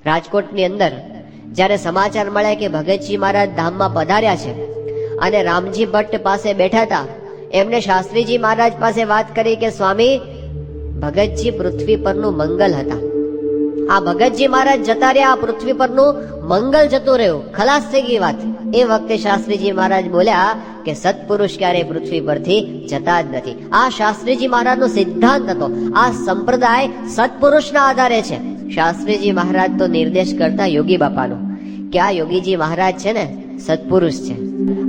રાજકોટની અંદર જ્યારે સમાચાર મળ્યા કે ભગતજી મહારાજ ધામમાં પધાર્યા છે અને રામજી ભટ્ટ પાસે બેઠા હતા, એમને શાસ્ત્રીજી મહારાજ પાસે વાત કરી કે સ્વામી, ભગતજી પૃથ્વી પરનું મંગલ હતા. આ ભગતજી મહારાજ જતા રહ્યા, આ પૃથ્વી પરનું મંગલ જતું રહ્યું, ખલાસ થઈ ગઈ વાત. એ વખતે શાસ્ત્રીજી મહારાજ બોલ્યા કે સત્પુરુષ ક્યારેય પૃથ્વી પરથી જતા જ નથી. આ શાસ્ત્રીજી મહારાજનો સિદ્ધાંત હતો. આ સંપ્રદાય સત્પુરુષના આધારે છે. શાસ્ત્રીજી મહારાજ તો નિર્દેશ કરતા યોગી બાપાનો કે આ યોગીજી મહારાજ છે ને સત્પુરુષ છે.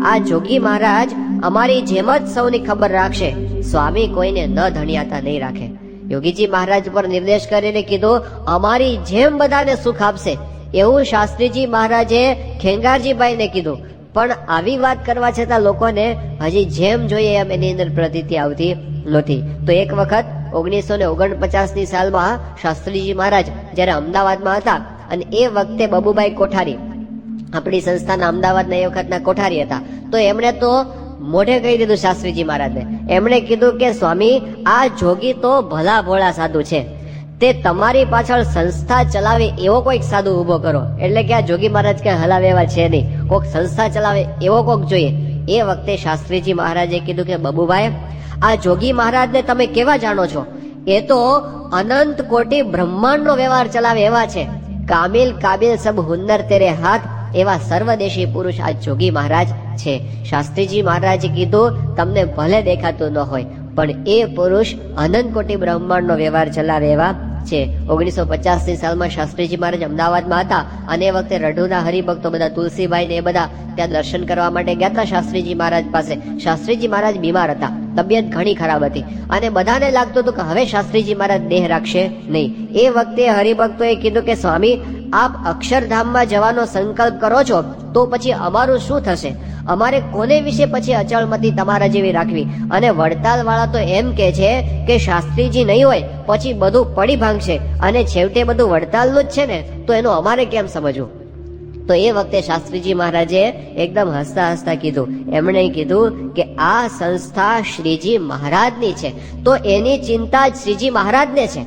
આ જોગી મહારાજ અમારી જેમ જ સૌની ખબર રાખશે, સ્વામી કોઈને ન ધણિયાતા નહીં રાખે. યોગીજી મહારાજ પર નિર્દેશ કરીને કીધું અમારી જેમ બધાને સુખ આપશે, એવું શાસ્ત્રીજી મહારાજે ખેંગારજીભાઈને કીધું. પણ આવી વાત કરવા છતાં લોકોને હજી જેમ જોઈએ એમ એની અંદર પ્રતીતિ આવતી નહોતી. તો એક વખત 1949ની સાલમાં શાસ્ત્રીજી મહારાજ જ્યારે અમદાવાદમાં હતા અને એ વખતે બબુભાઈ કોઠારી આપણી સંસ્થાના અમદાવાદના એ વખતના કોઠારી હતા, તો એમણે તો મોઢે કહી દીધું શાસ્ત્રીજી મહારાજને. એમણે કીધું કે સ્વામી, આ જોગી તો ભલા ભોળા સાધુ છે, તે તમારી પાછળ સંસ્થા ચલાવે એવો કોઈક સાધુ ઉભો કરો. એટલે કે આ જોગી મહારાજ ક્યાં હલાવે એવા છે નહીં, કોઈક સંસ્થા ચલાવે એવો કોઈક જોઈએ. એ વખતે શાસ્ત્રીજી મહારાજે કીધું કે બબુભાઈ, આ જોગી મહારાજને તમે કેવા જાણો છો? એ તો અનંત કોટી બ્રહ્માંડનો વ્યવહાર ચલાવે એવા છે. કામિલ કાબિલ સબ હુન્નર તેરે હાથ, એવા સર્વદેશી પુરુષ આ જોગી મહારાજ છે. શાસ્ત્રીજી મહારાજે કીધું તમને ભલે દેખાતું ન હોય, પણ એ પુરુષ અનંત કોટી બ્રહ્માંડનો વ્યવહાર ચલાવે એવા છે. 1950ની સાલમાં શાસ્ત્રીજી મહારાજ અમદાવાદમાં હતા અને એ વખતે રઢુના હરિભક્તો બધા તુલસીભાઈ ને એ બધા ત્યાં દર્શન કરવા માટે ગયા હતા શાસ્ત્રીજી મહારાજ પાસે. શાસ્ત્રીજી મહારાજ બીમાર હતા, તબિયત ઘણી ખરાબ હતી અને બધાને લાગતું હતું કે હવે શાસ્ત્રીજી મહારાજ દેહ રાખશે નહીં. એ વખતે હરિભક્તોએ કીધું કે સ્વામી, આપ અક્ષરધામમાં જવાનો સંકલ્પ કરો છો તો પછી અમારું શું થશે? અમારે કોને વિશે પછી અચળમતી તમારા જેવી રાખવી? અને વડતાલ વાળા તો એમ કે છે કે શાસ્ત્રીજી નહીં હોય પછી બધું પડી ભાંગશે અને છેવટે બધું વડતાલનું જ છે ને, તો એનું અમારે કેમ સમજવું? તો એ વખતે શાસ્ત્રીજી મહારાજે એકદમ હસતા હસતા કીધું, એમણે કીધું કે આ સંસ્થા શ્રીજી મહારાજની છે, તો એની ચિંતા જ શ્રીજી મહારાજને છે.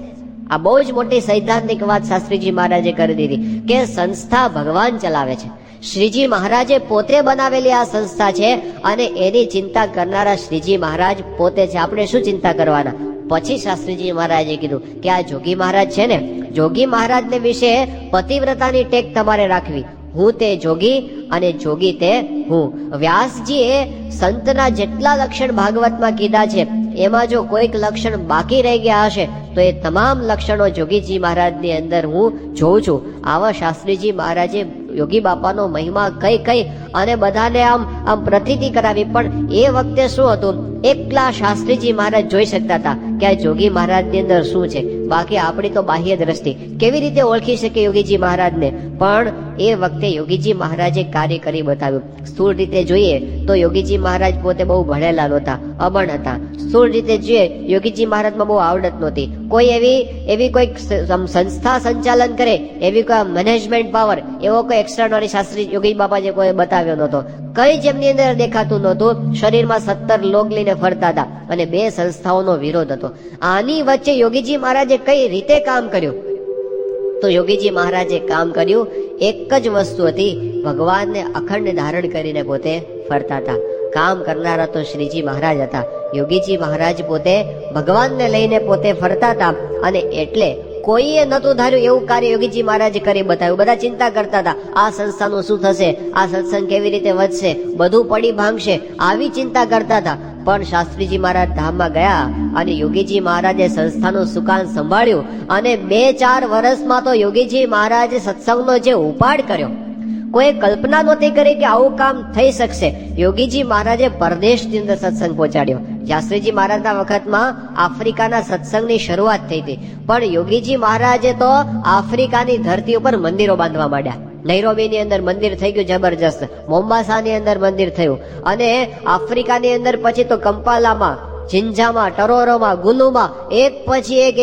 આ બહુ જ મોટી સૈદ્ધાંતિક વાત શાસ્ત્રીજી મહારાજે કરી દીધી કે સંસ્થા ભગવાન ચલાવે છે, શ્રીજી મહારાજે પોતે બનાવેલી આ સંસ્થા છે અને એની ચિંતા કરનારા શ્રીજી મહારાજ પોતે છે. આપણે શું ચિંતા કરવાના? પછી શાસ્ત્રીજી મહારાજે કીધું કે આ જોગી મહારાજ છે ને, જોગી મહારાજને વિશે પતિવ્રતાની ટેક તમારે રાખવી. હું તે જોગી અને જોગી તે હું. વ્યાસજીએ સંતના જેટલા લક્ષણ ભાગવતમાં કીધા છે એમાં જો કોઈક લક્ષણ બાકી રહી ગયા હશે તો એ તમામ લક્ષણો જોગીજી મહારાજની અંદર હું જોઉં છું. આવા શાસ્ત્રીજી મહારાજે યોગી બાપાનો મહિમા કઈ અને બધાને આમ પ્રતીતિ કરાવી. પણ એ વખતે શું હતું, એકલા શાસ્ત્રીજી મહારાજ જોઈ શકતા હતા કે આ જોગી મહારાજની અંદર શું છે. બાકી આપણી તો બાહ્ય દ્રષ્ટિ કેવી રીતે ઓળખી શકે યોગીજી મહારાજને? પણ એ વખતે યોગીજી મહારાજે કાર્ય કરી બતાવ્યું. સ્થૂળ રીતે જોઈએ તો યોગીજી મહારાજ પોતે બહુ ભણેલા નહોતા, અભણ હતા. સ્થૂળ રીતે જોઈએ યોગીજી મહારાજમાં બહુ આવડત નહોતી. કોઈ એવી કોઈ સંસ્થા સંચાલન કરે એવી કોઈ મેનેજમેન્ટ પાવર એવો કોઈ એક્સ્ટ્રાઓર્ડિનરી શાસ્ત્રી યોગી બાપા જે કોઈ બતાવ્યો નહોતો. કઈ જ એમની અંદર દેખાતું નહોતું. શરીરમાં 17 લોક લઈને ફરતા હતા અને 2 સંસ્થાઓનો વિરોધ હતો. આની વચ્ચે યોગીજી મહારાજે કઈ રીતે કામ કર્યું? તો યોગીજી મહારાજે કામ કર્યું, એક જ વસ્તુ હતી, ભગવાનને અખંડ ધારણ કરીને પોતે ફરતા હતા. કામ કરનારા તો શ્રીજી મહારાજ હતા. યોગીજી મહારાજ પોતે ભગવાનને લઈને પોતે ફરતા હતા અને એટલે કોઈએ નતું ધાર્યું એવું કાર્ય યોગીજી મહારાજે કરી બતાવ્યું. બધા ચિંતા કરતા હતા, આ સંસ્થાનું શું થશે, આ સત્સંગ કેવી રીતે વધશે, બધું પડી ભાંગશે, આવી ચિંતા કરતા હતા. પણ શાસ્ત્રીજી મહારાજ ધામમાં ગયા અને યોગીજી મહારાજે સંસ્થાનું સુકાન સંભાળ્યું અને 2-4 વર્ષમાં તો યોગીજી મહારાજે સત્સંગનો જે ઉપાડ કર્યો, કોઈ કલ્પના નહોતી કરી કે આવું કામ થઈ શકશે. યોગીજી મહારાજે પરદેશની અંદર સત્સંગ પહોંચાડ્યો. શાસ્ત્રીજી મહારાજના વખતમાં આફ્રિકાના સત્સંગની શરૂઆત થઈ હતી, પણ યોગીજી મહારાજે તો આફ્રિકાની ધરતી ઉપર મંદિરો બાંધવા માંડ્યા. નૈરોબીની અંદર મંદિર થઈ ગયું જબરજસ્ત, મોમ્બાસાની અંદર મંદિર થયું અને આફ્રિકાની અંદર પછી તો કંપાલામાં, જિંજામાં, ટરોરોમાં, ગુલુમાં એક પછી એક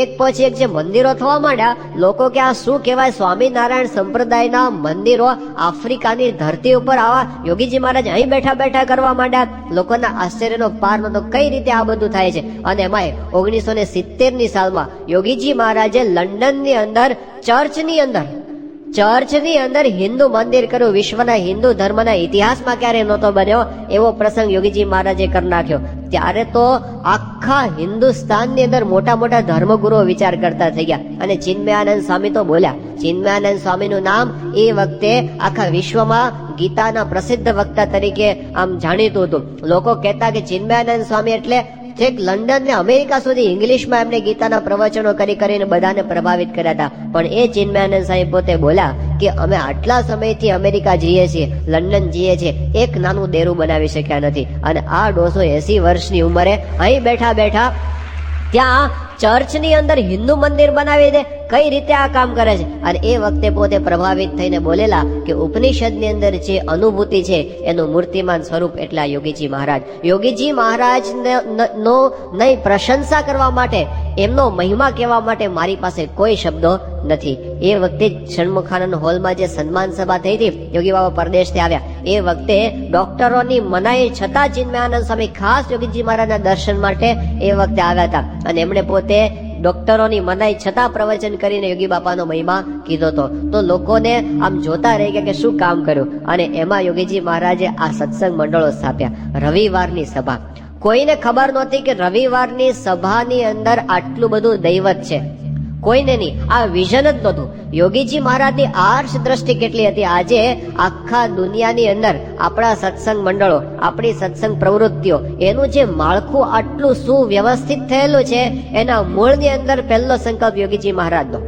જે મંદિરો થવા માંડ્યા. લોકો કે આ શું કહેવાય, સ્વામિનારાયણ સંપ્રદાયના મંદિરો આફ્રિકાની ધરતી ઉપર આવા યોગીજી મહારાજ અહીં બેઠા કરવા માંડ્યા. લોકોના આશ્ચર્યનો પાર નતો, કઈ રીતે આ બધું થાય છે? અને એમાંય 1970ની સાલમાં યોગીજી મહારાજે લંડનની અંદર ચર્ચની અંદર ચર્ચની અંદર હિન્દુ મંદિર કર્યું. વિશ્વના હિન્દુ ધર્મના ઇતિહાસમાં ક્યારે નહોતો બન્યો એવો પ્રસંગ યોગીજી મહારાજે કરી નાખ્યો. ત્યારે તો આખા હિન્દુસ્તાનની અંદર મોટા મોટા ધર્મગુરુઓ વિચાર કરતા થઈ ગયા. અને ચિન્મયાનંદ સ્વામી તો બોલ્યા. ચિન્મયાનંદ સ્વામીનું નામ એ વખતે આખા વિશ્વમાં ગીતાના પ્રસિદ્ધ વક્તા તરીકે આમ જાણીતું હતું. લોકો કહેતા કે ચિન્મયાનંદ સ્વામી એટલે છેક લંડન ને અમેરિકા સુધી ઇંગ્લિશમાં એમને ગીતાના પ્રવચનો કરીને બધાને પ્રભાવિત કર્યા હતા. પણ એ ચિન્મયાનંદ સાહેબ પોતે બોલ્યા કે અમે આટલા સમયથી અમેરિકા જઈએ છીએ, લંડન જઈએ છીએ, એક નાનું દેરું બનાવી શક્યા નથી. અને આ 280 વર્ષની ઉંમરે અહીં બેઠા બેઠા ત્યાં ચર્ચની અંદર હિન્દુ મંદિર બનાવી દે, કઈ રીતે આ કામ કરે છે? અને એ વખતે પોતે પ્રભાવિત થઈને બોલેલા કે ઉપનિષદની અંદર જે અનુભૂતિ છે એનું મૂર્તિમાન સ્વરૂપ એટલે આ યોગીજી મહારાજ. યોગીજી મહારાજ નો નહીં પ્રશંસા કરવા માટે, એમનો મહિમા કહેવા માટે મારી પાસે કોઈ શબ્દો નથી. એ વખતે ષણમુખાનંદ હોલમાં જે સન્માન સભા થઈ હતી, યોગી બાબા પરદેશથી આવ્યા, એ વખતે ડોક્ટરોની મનાઈ છતાં ચિન્મયાનંદ સ્વામી ખાસ યોગીજી મહારાજના દર્શન માટે એ વખતે આવ્યા હતા. અને એમણે પોતે ડોક્ટરોની મનાઈ છતાં પ્રવચન કરીને યોગી બાપાનો મહિમા કીધો હતો. તો લોકોને આમ જોતા રહી ગયા કે શું કામ કર્યું. અને એમાં યોગીજી મહારાજે આ સત્સંગ મંડળો સ્થાપ્યા. રવિવારની સભા, કોઈને ખબર નહોતી કે રવિવારની સભાની અંદર આટલું બધું દૈવત છે, કોઈને નહીં. આ વિઝન જ નહોતું. યોગીજી મહારાજની આર્ષ દ્રષ્ટિ કેટલી હતી. આજે આખા દુનિયાની અંદર આપણા સત્સંગ મંડળો, આપણી સત્સંગ પ્રવૃત્તિઓ, એનું જે માળખું આટલું સુવ્યવસ્થિત થયેલું છે, એના મૂળની અંદર પહેલો સંકલ્પ યોગીજી મહારાજનો.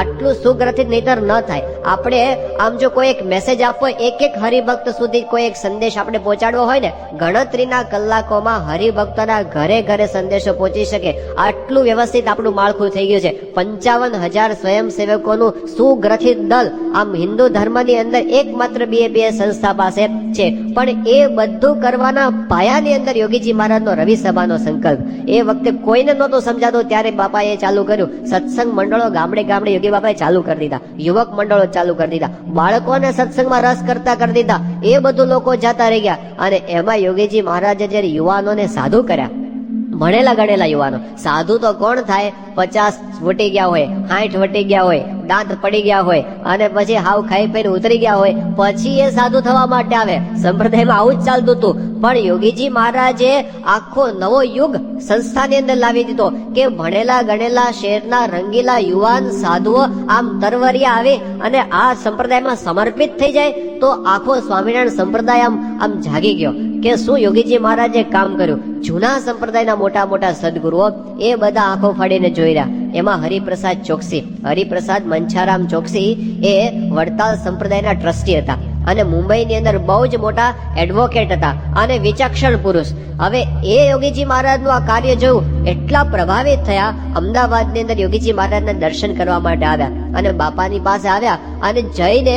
આટલું સુગ્રથિત નહીતર ન થાય. આપણે આમ જો કોઈ એક મેસેજ આપવો, એક હરિભક્ત સુધી કોઈ એક સંદેશ આપણે પહોંચાડવો હોય ને, ગણતરીના કલાકોમાં હરિભક્તોના ઘરે ઘરે સંદેશો પહોંચી શકે. આટલું વ્યવસ્થિત આપણું માળખું થઈ ગયું છે. 55,000 સ્વયંસેવકોનું સુગ્રથિત દળ આમ હિન્દુ ધર્મની અંદર એકમાત્ર બે સંસ્થા પાસે છે. પણ એ બધું કરવાના પાયાની અંદર યોગીજી મહારાજનો રવિ સભાનો સંકલ્પ એ વખતે કોઈને નહોતું સમજાતું. ત્યારે બાપાએ ચાલુ કર્યું. સત્સંગ મંડળો ગામડે ગામડે યોગી બાપાએ ચાલુ કરી દીધા. યુવક મંડળો ચાલુ કરી દીધા. બાળકોને સત્સંગમાં રસ કરતા કરી દીધા. એ બધું લોકો જતા રહી ગયા. અને એમાં યોગીજી મહારાજે જયારે યુવાનોને સાધુ કર્યા, ભણેલા ગણેલા યુવાનો. સાધુ તો કોણ થાય? 50 વટી ગયા હોય, 60 વટી ગયા હોય, દાંત પડી ગયા હોય, અને પછી હાવ ખાઈ પીને ઉતરી ગયા હોય, પછી એ સાધુ થવા માટે આવે. સંપ્રદાયમાં આવું જ ચાલતું હતું. પણ યોગીજી મહારાજે આખો નવો યુગ સંસ્થાની અંદર લાવી દીધો કે ભણેલા ગણેલા શહેરના રંગીલા યુવાન સાધુઓ આમ તરવરિયા આવે અને આ સંપ્રદાયમાં સમર્પિત થઈ જાય તો આખો સ્વામિનારાયણ સંપ્રદાય આમ જાગી ગયો. કે શું યોગીજી મહારાજે કામ કર્યું. જૂના સંપ્રદાયના મોટા મોટા સદગુરુઓ એ બધા આંખો ફાડીને જોઈ રહ્યા. એમાં હરિપ્રસાદ ચોકસી, હરિપ્રસાદ મંછારામ ચોકસી એ વડતાલ સંપ્રદાયના ટ્રસ્ટી હતા અને મુંબઈની અંદર બહુ જ મોટા એડવોકેટ હતા અને વિચક્ષણ પુરુષ. હવે એ યોગીજી મહારાજનું આ કાર્ય જોયું, એટલા પ્રભાવિત થયા. અમદાવાદની અંદર યોગીજી મહારાજના દર્શન કરવા માટે આવ્યા અને બાપાની પાસે આવ્યા અને જઈને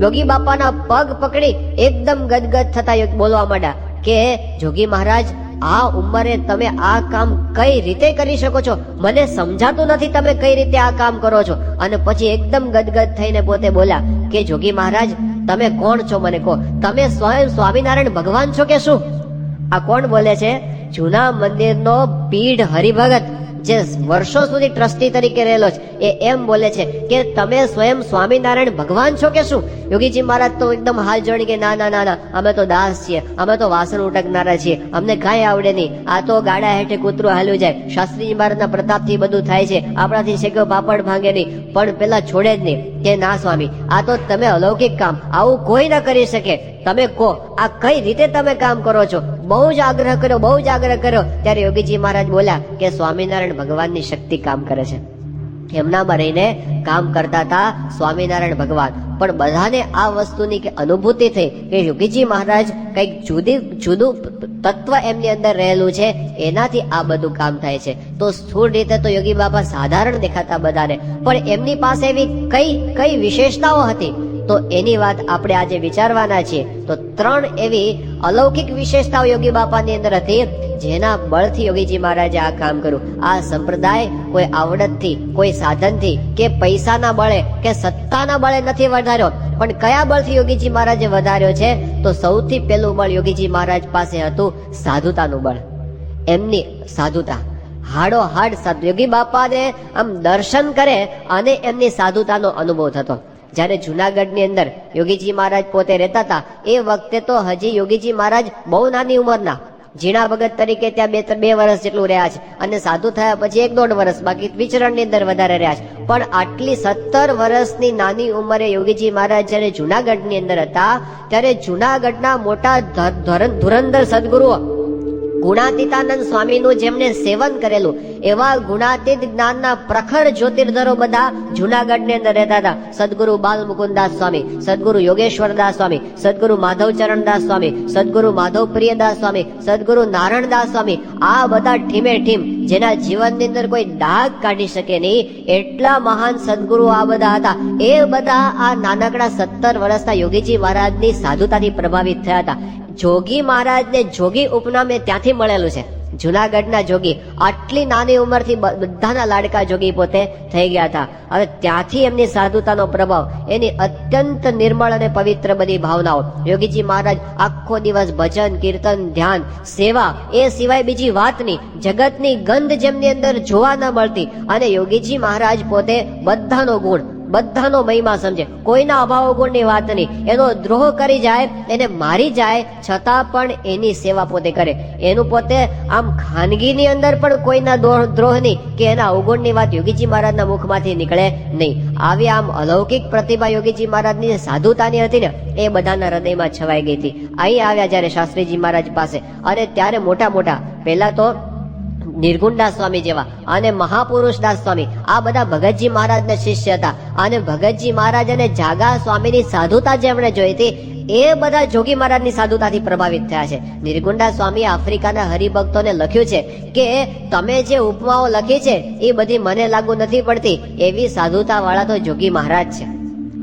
યોગી બાપાના પગ પકડી એકદમ ગદગદ થતા બોલવા માંડ્યા કે જોગી મહારાજ, આ ઉંમરે તમે આ કામ કઈ રીતે કરી શકો છો? મને સમજાતું નથી તમે કઈ રીતે આ કામ કરો છો. અને પછી એકદમ ગદગદ થઈને પોતે બોલ્યા કે જોગી મહારાજ, તમે કોણ છો મને કહો? તમે સ્વયં સ્વામિનારાયણ ભગવાન છો કે શું? આ કોણ બોલે છે? જૂના મંદિરનો પીઢ હરિભગત જે વર્ષો સુધી ટ્રસ્ટી તરીકે રહેલો છે એ એમ બોલે છે કે તમે સ્વયં સ્વામિનારાયણ ભગવાન છો કે શું? યોગીજી મહારાજ તો એકદમ હાથ જોડી કે ના ના ના ના, અમે તો દાસ છીએ, અમે તો વાસણ ઉટકનારા છીએ, અમને કાંઈ આવડે નહીં, આ તો ગાડા હેઠે કૂતરું હાલ્યું જાય. શાસ્ત્રીજી મહારાજના પ્રતાપથી બધું થાય છે, આપણાથી શેકો પાપડ ભાંગે નહીં. પણ પેલા છોડે જ નહીં કે ના સ્વામી, આ તો તમે અલૌકિક કામ, આવું કોઈ ના કરી શકે. તમે કહો આ કઈ રીતે તમે કામ કરો છો? બહુ જ આગ્રહ કર્યો, બહુ જ આગ્રહ કર્યો. ત્યારે યોગીજી મહારાજ બોલ્યા કે સ્વામિનારાયણ ભગવાનની શક્તિ કામ કરે છે. એમનામાં રહીને કામ કરતા હતા સ્વામિનારાયણ ભગવાન. પણ બધાને આ વસ્તુની કે અનુભૂતિ થઈ કે યોગીજી મહારાજ કઈક જુદું તત્વ એમની અંદર રહેલું છે, એનાથી આ બધું કામ થાય છે. તો સ્થૂળ રીતે તો યોગી બાબા સાધારણ દેખાતા બધાને, પણ એમની પાસે એવી કઈ વિશેષતાઓ હતી તો એની વાત આપણે આજે વિચારવાના છીએ. તો 3 એવી અલૌકિક વિશેષતાઓ યોગી બાપાની અંદર હતી જેના બળથી યોગીજી મહારાજે આ કામ કર્યું. આ સંપ્રદાય કોઈ આવડતથી, કોઈ સાધનથી કે પૈસાના બળે કે સત્તાના બળે નથી વધાર્યો. પણ કયા બળથી યોગીજી મહારાજે વધાર્યો છે? તો સૌથી પહેલું બળ યોગીજી મહારાજ પાસે હતું સાધુતાનું બળ. એમની સાધુતા હાડો હાડ યોગી બાપાને આમ દર્શન કરે અને એમની સાધુતાનો અનુભવ થતો. જયારે જુનાગઢની અંદર યોગીજી મહારાજ પોતે રહેતા હતા એ વખતે તો હજી યોગીજી મહારાજ બહુ નાની ઉંમરના ઝીણા ભગત તરીકે ત્યાં બે વર્ષ જેટલું રહ્યા છે અને સાધુ થયા પછી 1-1.5 વર્ષ, બાકી વિચરણની અંદર વધારે રહ્યા છે. પણ આટલી 17 વર્ષની નાની ઉંમરે યોગીજી મહારાજ જયારે જુનાગઢની અંદર હતા ત્યારે જુનાગઢના મોટા ધુરંધર સદગુરુઓ ગુણાતીતાનંદ સ્વામીનું જેમને સેવન કરેલું એવા ગુણાતીત જ્ઞાનના પ્રખર જ્યોતિર્ધરો બધા જુનાગઢની અંદર રહેતા હતા. સદગુરુ બાલ મુકુદાસ સ્વામી, સદગુરુ યોગેશ્વરદાસ સ્વામી, સદગુરુ માધવચરણદાસ સ્વામી, સદગુરુ માધવ પ્રિયદાસ સ્વામી, સદગુરુ નારાયણદાસ સ્વામી, આ બધા ઠીમે ઠીમ જેના જીવનની અંદર કોઈ ડાઘ કાઢી શકે નહીં એટલા મહાન સદગુરુ આ બધા હતા. એ બધા આ નાનકડા 17 વર્ષના યોગીજી મહારાજની સાધુતાથી પ્રભાવિત થયા હતા. જોગી મહારાજને જોગી ઉપનામ ત્યાંથી મળેલું છે. જુનાગઢના જોગી આટલી નાની ઉંમરથી બધાના લાડકા જોગી પોતે થઈ ગયા હતા. હવે ત્યાંથી એમની સાધુતાનો પ્રભાવ, એની અત્યંત નિર્મળ અને પવિત્ર બધી ભાવનાઓ. યોગીજી મહારાજ આખો દિવસ ભજન, કીર્તન, ધ્યાન, સેવા, એ સિવાય બીજી વાત નહીં. જગતની ગંધ જેમની અંદર જોવા ન મળતી અને યોગીજી મહારાજ પોતે બધાનો ગુણ, બધાનો મહિમા સમજે, કોઈના અભાવ ગુણની વાત નહીં. એનો દ્રોહ કરી જાય, એને મારી જાય છતાં પણ એની સેવા પોતે કરે. એનું પોતે આમ ખાનગીની અંદર પણ કોઈના દ્રોહ નહીં કે એના અવગુણની વાત યોગીજી મહારાજના મુખમાંથી નીકળે નહીં. આવી આમ અલૌકિક પ્રતિભા યોગીજી મહારાજની સાધુતાની હતી ને એ બધાના હૃદયમાં છવાઈ ગઈ હતી. અહીં આવ્યા જયારે શાસ્ત્રીજી મહારાજ પાસે, અને ત્યારે મોટા પહેલા તો નિર્ગુણદાસ સ્વામી જેવા અને મહાપુરુષદાસ સ્વામી, આ બધા ભગતજી મહારાજના શિષ્ય હતા. અને ભગતજી મહારાજ અને જાગા સ્વામીની સાધુતા જેમણે જોઈ હતી એ બધા જોગી મહારાજની સાધુતાથી પ્રભાવિત થયા છે. નિર્ગુણદાસ સ્વામીએ આફ્રિકાના હરિભક્તોને લખ્યું છે કે તમે જે ઉપમાઓ લખી છે એ બધી મને લાગુ નથી પડતી, એવી સાધુતા વાળા તો જોગી મહારાજ છે.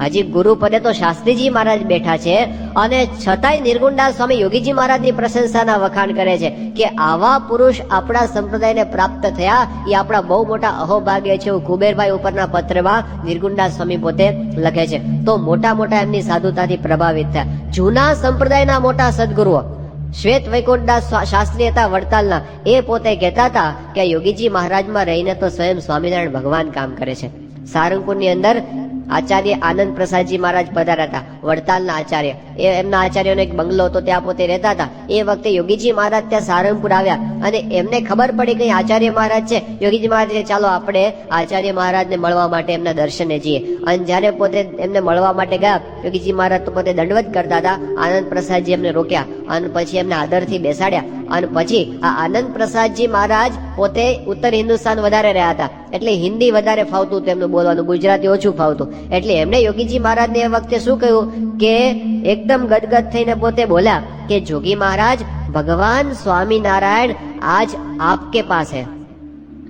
હજી ગુરુ પદે તો શાસ્ત્રીજી મહારાજ બેઠા છે અને છતાંય નિર્ગુણદાસ સ્વામી યોગીજી મહારાજની પ્રશંસાના વખાણ કરે છે કે આવા પુરુષ આપણા સંપ્રદાયને પ્રાપ્ત થયા એ આપણા બહુ મોટા અહોભાગ્ય છે. એવું કુબેરભાઈ ઉપરના પત્રમાં નિર્ગુણદાસ સ્વામી પોતે લખે છે. તો મોટા એમની સાધુતાથી પ્રભાવિત થયા. જૂના સંપ્રદાયના મોટા સદગુરુઓ શ્વેત વૈકુંઠદાસ શાસ્ત્રી હતા વડતાલના, એ પોતે કહેતા હતા કે યોગીજી મહારાજમાં રહીને તો સ્વયં સ્વામિનારાયણ ભગવાન કામ કરે છે. સારંગપુરની અંદર આચાર્ય આનંદ પ્રસાદજી મહારાજ પધાર્યા હતા, વડતાલના આચાર્ય. એમના આચાર્યનો એક બંગલો હતો, ત્યાં પોતે રહેતા હતા. એ વખતે યોગીજી મહારાજ ત્યાં સારંગપુર આવ્યા અને એમને ખબર પડી કે આચાર્ય મહારાજ છે. યોગીજી મહારાજ ચાલો આપણે આચાર્ય મહારાજને મળવા માટે એમના દર્શને જઈએ. અને જયારે પોતે એમને મળવા માટે ગયા, યોગીજી મહારાજ તો પોતે દંડવત કરતા હતા. આનંદ પ્રસાદજી એમને રોક્યા અને પછી એમને આદરથી બેસાડ્યા. અને પછી આ આનંદ પ્રસાદજી મહારાજ પોતે ઉત્તર હિન્દુસ્તાન વધારે રહ્યા હતા, એટલે હિન્દી વધારે ફાવતું તેમનું બોલવાનું, ગુજરાતી ઓછું ફાવતું. એટલે એમણે યોગીજી મહારાજને એ વખતે શું કહ્યું કે એકદમ ગદગદ થઈને પોતે બોલ્યા કે જોગી મહારાજ, ભગવાન સ્વામિનારાયણ આજ આપકે પાસ है,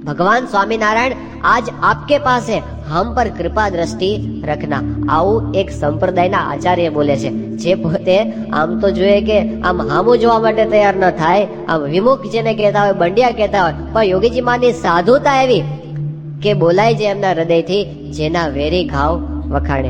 ભગવાન સ્વામિનારાયણ આજ આપકે પાસ है, હમ પર કૃપા દ્રષ્ટિ રખના. આવું એક સંપ્રદાયના આચાર્ય બોલે છે, જે પોતે આમ તો જોઈએ કે આમ હામું જોવા માટે તૈયાર ન થાય, આમ વિમુખ જેને કહેતા હોય, બંડિયા કહેતા હોય, પણ યોગીજી માની સાધુતા એવી કે બોલાય છે એમના હૃદયથી, જેના વેરી ઘાવ વખાણે.